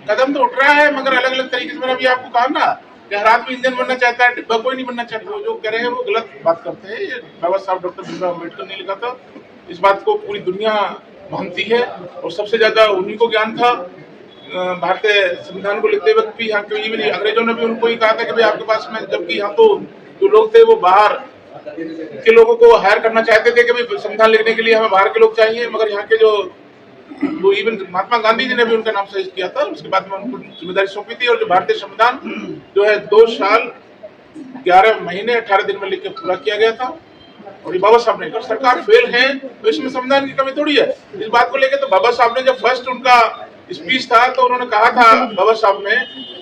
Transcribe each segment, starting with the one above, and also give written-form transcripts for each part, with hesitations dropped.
कदम तो उठ रहा है, मगर अलग अलग तरीके से। मैंने अभी आपको कहा ना कि हर आदमी इंजन बनना चाहता है, डिब्बा कोई नहीं बनना चाहता। जो कह रहे हैं वो गलत बात करते हैं। ये बाबा साहब डॉक्टर भीमराव अम्बेडकर ने लिखा था, इस बात को पूरी दुनिया मानती है और सबसे ज्यादा उन्हीं को ज्ञान था। भारतीय संविधान को लिखते वक्त भी यहाँ कहीं भी नहीं, अंग्रेजों ने भी उनको ही कहा था कि भाई आपके पास में, जबकि यहाँ तो जो लोग थे वो बाहर के लोगों को हायर करना चाहते थे कि भाई संविधान लिखने के लिए हमें बाहर के लोग चाहिए, मगर यहाँ के जो वो इवन महात्मा गांधी जी ने भी उनका नाम सजेस्ट किया था। उसके बाद में उनको जिम्मेदारी सौंपी थी और जो भारतीय संविधान जो है 2 साल 11 महीने 18 दिन में लिख के पूरा किया गया था। और ये बाबा साहब ने, अगर सरकार फेल है तो इसमें संविधान की कमी थोड़ी है। इस बात को लेकर तो बाबा साहब ने जब फर्स्ट उनका स्पीच था तो उन्होंने कहा था बाबा साहब ने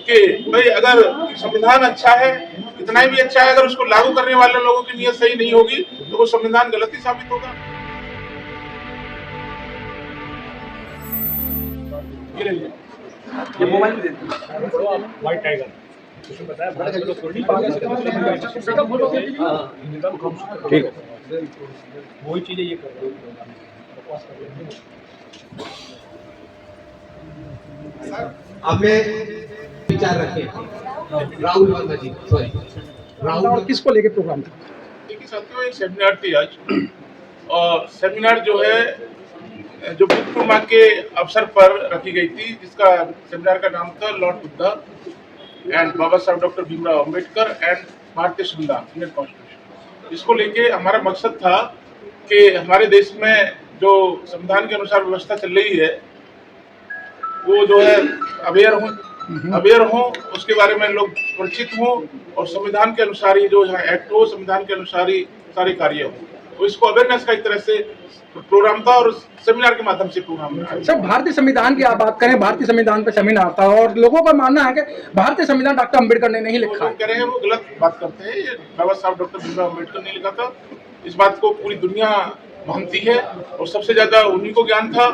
कि भाई अगर संविधान अच्छा है, इतना ही भी अच्छा है, अगर उसको लागू करने वाले लोगों की नीयत सही नहीं होगी तो वो संविधान गलत ही साबित होगा। ये मोबाइल दे दो, व्हाइट टाइगर उसमें बताया ठीक वही चीजें ये कर रहे हैं। आपने विचार रखे राहुल वर्मा जी, सॉरी राहुल किसको लेके प्रोग्राम था? देखिए साथियों, एक सेमिनार थी आज, और सेमिनार जो है जो बुद्ध पूर्णिमा के अवसर पर रखी गई थी, जिसका सेमिनार का नाम था लॉर्ड बुद्धा एंड बाबा साहब डॉक्टर भीमराव अम्बेडकर एंड भारतीय संविधान, इंडियन कॉन्स्टिट्यूशन। इसको लेके हमारा मकसद था कि हमारे देश में जो संविधान के अनुसार व्यवस्था चल रही है वो जो है अवेयर हो, उसके बारे में लोग परिचित हों और संविधान के अनुसार ही जो है एक्ट हो, संविधान के अनुसार ही सारे कार्य हो। तो इसको अवेयरनेस का एक तरह से प्रोग्राम था और सेमिनार के माध्यम से प्रोग्राम था। सर, भारतीय संविधान की आप बात करें, भारतीय संविधान पे सेमिनार था और लोगों का मानना है कि भारतीय संविधान डॉक्टर अम्बेडकर ने नहीं लिखा। कह रहे हैं वो गलत बात करते हैं। ये बाबा साहब डॉक्टर भीमराव अम्बेडकर ने लिखा था, इस बात को पूरी दुनिया मानती है और सबसे ज्यादा उन्हीं को ज्ञान था।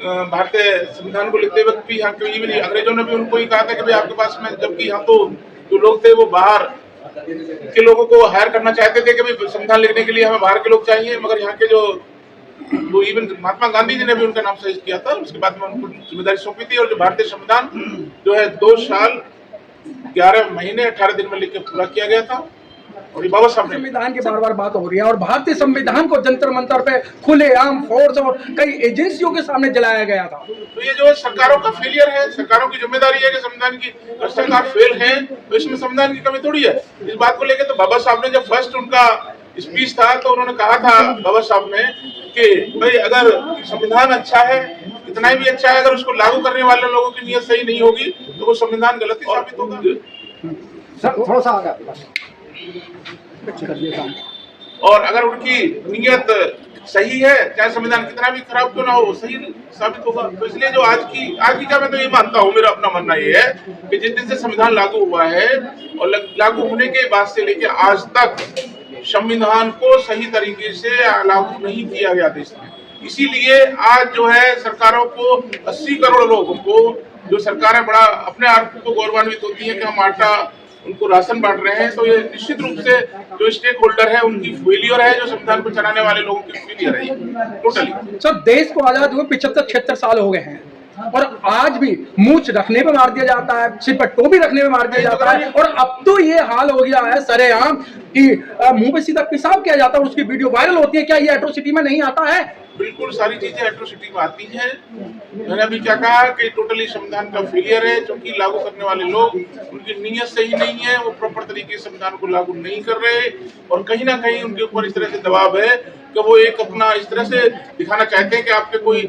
भारतीय संविधान को लिखते वक्त भी यहाँ कहीं भी नहीं, अंग्रेजों ने भी उनको ही कहा था कि भाई आपके पास में, जबकि यहाँ तो जो लोग थे वो बाहर के लोगों को हायर करना चाहते थे कि भाई संविधान लिखने के लिए हमें बाहर के लोग चाहिए, मगर यहाँ के जो वो इवन महात्मा गांधी जी ने भी उनका नाम सजेस्ट किया था। उसके बाद में उनको जिम्मेदारी सौंपी थी और जो भारतीय संविधान जो है 2 साल 11 महीने 18 दिन में लिख के पूरा किया गया था। और ये बाबा साहब ने, संविधान की बार बार बात हो रही है और भारतीय संविधान को जंतर मंतर पे खुलेआम फोर्स और कई एजेंसियों के सामने जलाया गया था। तो ये जो है सरकारों का फेलियर है, सरकारों की जिम्मेदारी है कि संविधान की, अगर सरकार फेल है तो इसमें संविधान की कमी थोड़ी है। इस बात को लेकर तो बाबा साहब ने जब फर्स्ट उनका स्पीच था तो उन्होंने कहा था बाबा साहब ने कि भाई अगर संविधान अच्छा है, इतना ही भी अच्छा है, अगर उसको लागू करने वाले लोगों की नीयत सही नहीं होगी तो वो संविधान गलत ही साबित होगा। सर थोड़ा सा आगे और अगर उनकी नीयत सही है, चाहे संविधान कितना भी खराब क्यों ना हो, सही साबित होगा। तो इसलिए जो आज की क्या मैं तो ये मानता हूँ, मेरा अपना मानना ये है कि जिस दिन से संविधान लागू हुआ है और लागू होने के बाद से लेकर आज तक संविधान को सही तरीके से लागू नहीं किया गया देश में। इसीलिए आज जो है सरकारों को 80 करोड़ लोगों को, जो सरकारें बड़ा अपने आप को गौरवान्वित होती है कि हम आटा उनको राशन बांट रहे हैं, तो ये निश्चित रूप से जो स्टेक होल्डर है उनकी फेलियर है, जो संविधान को चलाने वाले लोगों की फेलियर है टोटली। सर, देश को आजाद हुए 75-76 साल हो गए हैं और आज भी मूछ रखने पे मार दिया जाता है, सिर पर टोपी रखने पे मार दिया जाता है और अब तो ये हाल हो गया है सरेआम कि मुंह पे सीधा पेशाब किया जाता है और उसकी वीडियो वायरल होती है। क्या ये एट्रोसिटी में नहीं आता है? बिल्कुल सारी चीजें एट्रोसिटी में आती हैं। मैंने अभी क्या कहा कि टोटली संविधान का फेलियर है, क्योंकि लागू करने वाले लोग, उनकी नीयत सही नहीं है, वो प्रॉपर तरीके से संविधान को लागू नहीं कर रहे और कहीं ना कहीं उनके ऊपर इस तरह से दबाव है कि वो एक अपना इस तरह से दिखाना चाहते हैं कि आपके कोई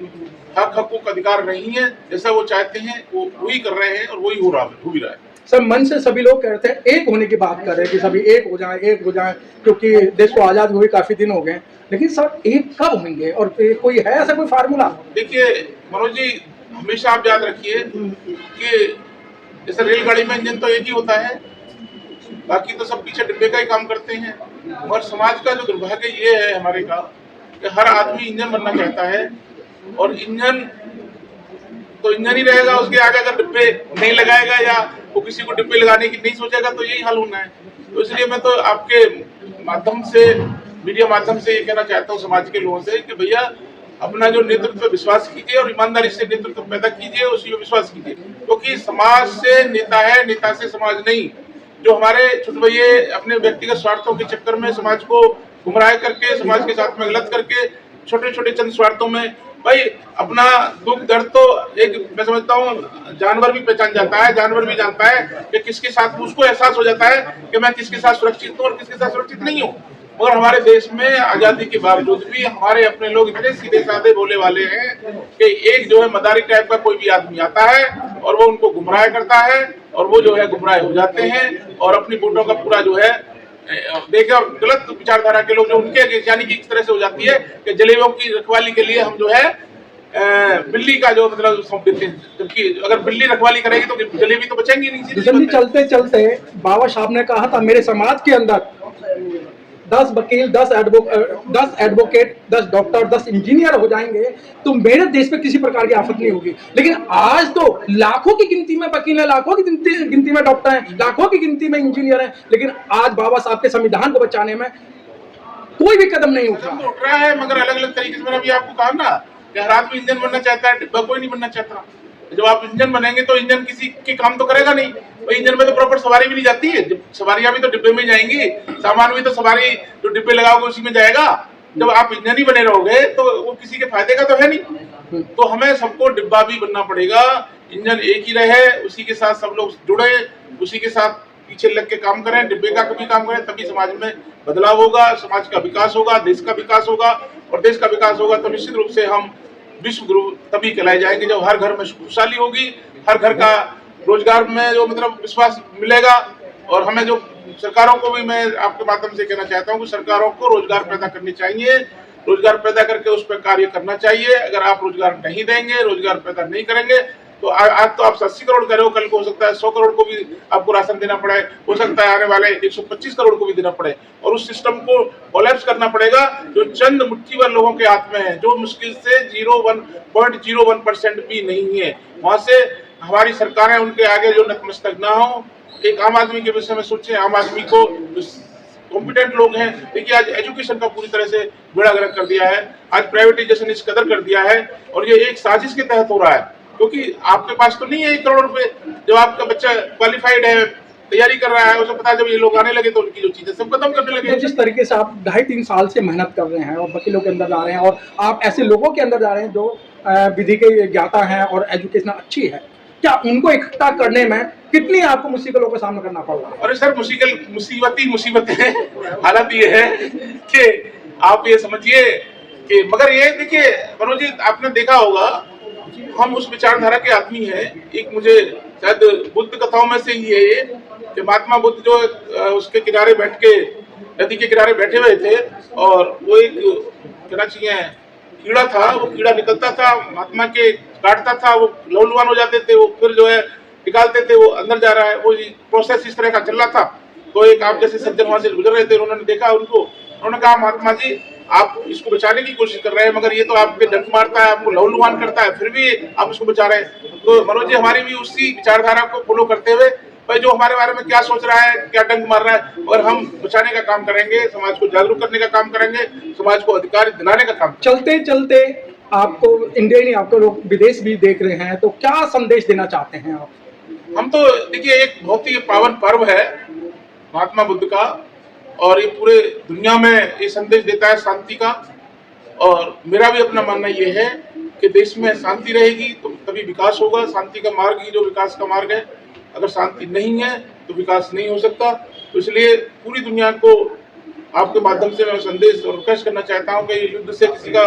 हक हकूक अधिकार नहीं है, जैसा वो चाहते हैं वो वही कर रहे हैं और वही हो भी रहा है। सर, मन से सभी लोग कहते हैं एक होने की बात कर रहे हैं कि सभी एक हो जाएं, क्योंकि देश को आजाद हुए काफी दिन हो गए, लेकिन सर एक कब होंगे और कोई है ऐसा कोई फार्मूला? देखिए मनोज जी, हमेशा आप याद रखिए कि जैसे रेलगाड़ी में इंजन तो एक ही होता है, बाकी तो सब पीछे डिब्बे का ही काम करते हैं। और समाज का जो दुर्भाग्य ये है हमारे का कि हर आदमी इंजन बनना चाहता है और इंजन तो इंजन ही रहेगा, उसके आगे अगर डिब्बे नहीं लगाएगा या वो किसी को डिब्बे लगाने की नहीं सोचेगा तो यही हाल होना है। तो इसलिए मैं तो आपके माध्यम से, मीडिया माध्यम से ये कहना चाहता हूँ समाज के लोगों से कि भैया अपना जो नेतृत्व पे विश्वास कीजिए और ईमानदारी से नेतृत्व पैदा कीजिए, उसी पे विश्वास कीजिए, क्योंकि समाज से नेता है, नेता से समाज नहीं। जो हमारे छोटे भैये अपने व्यक्तिगत स्वार्थों के चक्कर में समाज को गुमराह करके, समाज के साथ में गलत करके, छोटे छोटे चंद स्वार्थों में भाई अपना दुख दर्द तो एक मैं समझता हूँ जानवर भी पहचान जाता है, जानवर भी जानता है कि किसके साथ, उसको एहसास हो जाता है कि मैं किसके साथ सुरक्षित हूँ और किसके साथ सुरक्षित नहीं हूँ। मगर हमारे देश में आजादी के बावजूद भी हमारे अपने लोग इतने सीधे साधे बोले वाले हैं कि एक जो है मदारी टाइप का कोई भी आदमी आता है और वो उनको गुमराह करता है और वो जो है गुमराह हो जाते हैं और अपनी वोटों का पूरा जो है देखिए, और गलत विचारधारा के लोग जो उनके यानी कि इस तरह से हो जाती है कि जलेबियों की रखवाली के लिए हम जो है बिल्ली का जो मतलब सौंप देते हैं, जबकि अगर बिल्ली रखवाली करेगी तो जलेबी तो बचेंगी नहीं। जल्दी चलते चलते बाबा साहब ने कहा था मेरे समाज के अंदर 10 वकील, 10 एडवोकेट, 10 डॉक्टर, 10 इंजीनियर हो जाएंगे तो मेरे देश में किसी प्रकार की आफत नहीं होगी। लेकिन आज तो लाखों की गिनती में वकील हैं, लाखों की गिनती में डॉक्टर हैं, लाखों की गिनती में इंजीनियर हैं, लेकिन आज बाबा साहब के संविधान को बचाने में कोई भी कदम नहीं उठ रहा है। मगर अलग अलग तरीके से मैंने अभी आपको कहा ना कि हर आदमी इंजन बनना चाहता है, डिब्बा कोई नहीं बनना चाहता। जब आप इंजन बनेंगे तो इंजन किसी के काम तो करेगा नहीं। तो इंजन में तो प्रॉपर सवारी भी नहीं जाती है, सवारियां भी तो डिब्बे में जाएंगी, सामान भी तो सवारी जो डिब्बे लगाओगे उसी में जाएगा। जब आप इंजन ही बने रहोगे तो वो किसी के फायदे का तो है नहीं। तो हमें सबको डिब्बा भी बनना पड़ेगा, इंजन एक ही रहे, उसी के साथ सब लोग जुड़े, उसी के साथ पीछे लग के काम करें, डिब्बे का भी काम करें, तभी समाज में बदलाव होगा, समाज का विकास होगा, देश का विकास होगा। और देश का विकास होगा तो निश्चित रूप से हम विश्व गुरु तभी कहलाए जाएंगे जब हर घर में खुशहाली होगी, हर घर का रोजगार में जो मतलब विश्वास मिलेगा। और हमें जो सरकारों को भी मैं आपके माध्यम से कहना चाहता हूँ कि सरकारों को रोजगार पैदा करनी चाहिए, रोजगार पैदा करके उस पर कार्य करना चाहिए। अगर आप रोजगार नहीं देंगे, रोजगार पैदा नहीं करेंगे तो आज तो आप 80 करोड़ कर रहे हो, कल को हो सकता है 100 करोड़ को भी आपको राशन देना पड़े, हो सकता है आने वाले 125 करोड़ को भी देना पड़े। और उस सिस्टम को कोलैप्स करना पड़ेगा जो चंद मुट्ठी भर लोगों के हाथ में है, जो मुश्किल से 0.01% भी नहीं है। वहां से हमारी सरकारें उनके आगे जो नतमस्तक ना हो। एक आम आदमी के विषय में सोचे, आम आदमी को कॉम्पिटेंट लोग हैं। देखिए आज एजुकेशन का पूरी तरह से बेड़ा गर्क कर दिया है, आज प्राइवेटाइजेशन इस कदर कर दिया है और ये एक साजिश के तहत हो रहा है, क्योंकि आपके पास तो नहीं है 1 करोड़ रुपए। जब आपका बच्चा क्वालिफाइड है, तैयारी कर रहा है, उसे पता है जब ये लोग आने लगे तो उनकी जो चीजें सब खत्म करने लगे। जिस तरीके से आप 2.5-3 साल से मेहनत कर रहे हैं और वकीलों के अंदर जा रहे हैं और आप ऐसे लोगों के अंदर जा रहे हैं जो विधि के ज्ञाता हैं और एजुकेशन अच्छी है, क्या उनको इकट्ठा करने में कितनी आपको मुसीबतों का सामना करना पड़ रहा है? अरे सर, मुसीबत है। हालत ये है कि आप ये समझिए कि मगर ये देखिए मनोज जी, आपने देखा होगा हम उस विचारधारा के आदमी हैं। एक मुझे शायद बुद्ध कथाओं में से ये है कि महात्मा बुद्ध जो उसके किनारे बैठ के नदी के किनारे बैठे हुए थे और वो एक कहना चाहिए कीड़ा था, वो कीड़ा निकलता था, महात्मा के काटता था, वो लहूलुहान हो जाते थे, वो फिर जो है निकालते थे, वो अंदर जा रहा है, वो प्रोसेस इस तरह का चल रहा था। तो एक आप जैसे सज्जन वहां से गुजर रहे थे, उन्होंने देखा उनको, उन्होंने कहा महात्मा जी आप इसको बचाने की कोशिश कर रहे हैं मगर ये तो आपके डंक मारता है, आपको लहूलुहान करता है, फिर भी आप उसको बचा रहे हैं। तो मनोज जी हमारी भी उसी विचारधारा को फॉलो करते हुए भाई जो हमारे बारे में क्या सोच रहा है, क्या डंक मार रहा है, और हम बचाने का काम करेंगे, समाज को जागरूक करने का काम करेंगे, समाज को अधिकार दिलाने का काम। चलते चलते आपको इंडिया नहीं, आपको लोग विदेश भी देख रहे हैं, तो क्या संदेश देना चाहते हैं आप? हम तो देखिए एक बहुत ही पावन पर्व है महात्मा बुद्ध का, और ये पूरे दुनिया में ये संदेश देता है शांति का। और मेरा भी अपना मानना ये है कि देश में शांति रहेगी तो तभी विकास होगा। शांति का मार्ग ही जो विकास का मार्ग है, अगर शांति नहीं है तो विकास नहीं हो सकता। तो इसलिए पूरी दुनिया को आपके माध्यम से मैं संदेश और रिक्वेस्ट करना चाहता हूँ कि युद्ध से किसी का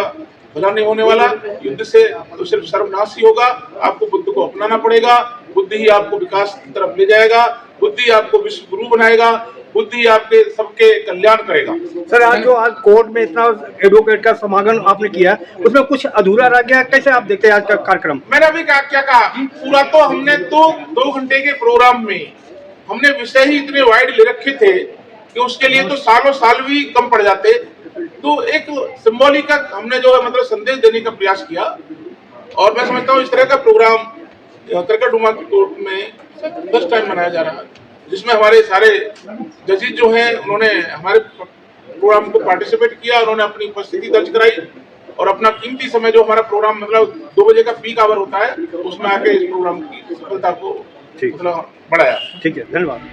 भला नहीं होने वाला, युद्ध से तो सिर्फ सर्वनाश ही होगा। आपको बुद्ध को अपनाना पड़ेगा, बुद्ध ही आपको विकास की तरफ ले जाएगा, बुद्ध ही आपको विश्व गुरु बनाएगा, बुद्ध ही आपके सबके कल्याण करेगा। सर आज कोर्ट में इतना एडवोकेट का समागम आपने किया, उसमें कुछ अधूरा रह गया, कैसे आप देखते हैं आज का कार्यक्रम? मैंने अभी क्या कहा, पूरा तो हमने तो 2 घंटे के प्रोग्राम में हमने विषय ही इतने वाइड ले रखे थे कि उसके लिए तो सालों साल भी कम पड़ जाते। तो एक सिंबॉलिक का हमने जो है मतलब संदेश देने का प्रयास किया। और मैं समझता हूँ इस तरह का प्रोग्राम करकटडुमा की कोर्ट में 10 टाइम मनाया जा रहा है, जिसमें हमारे सारे जजेस जो हैं उन्होंने हमारे प्रोग्राम को पार्टिसिपेट किया, उन्होंने अपनी उपस्थिति दर्ज कराई। और अपना कीमती समय जो हमारा प्रोग्राम मतलब 2 बजे का पीक आवर होता है उसमें आके इस प्रोग्राम की सफलता को ठीक। मतलब बढ़ाया। ठीक है, धन्यवाद।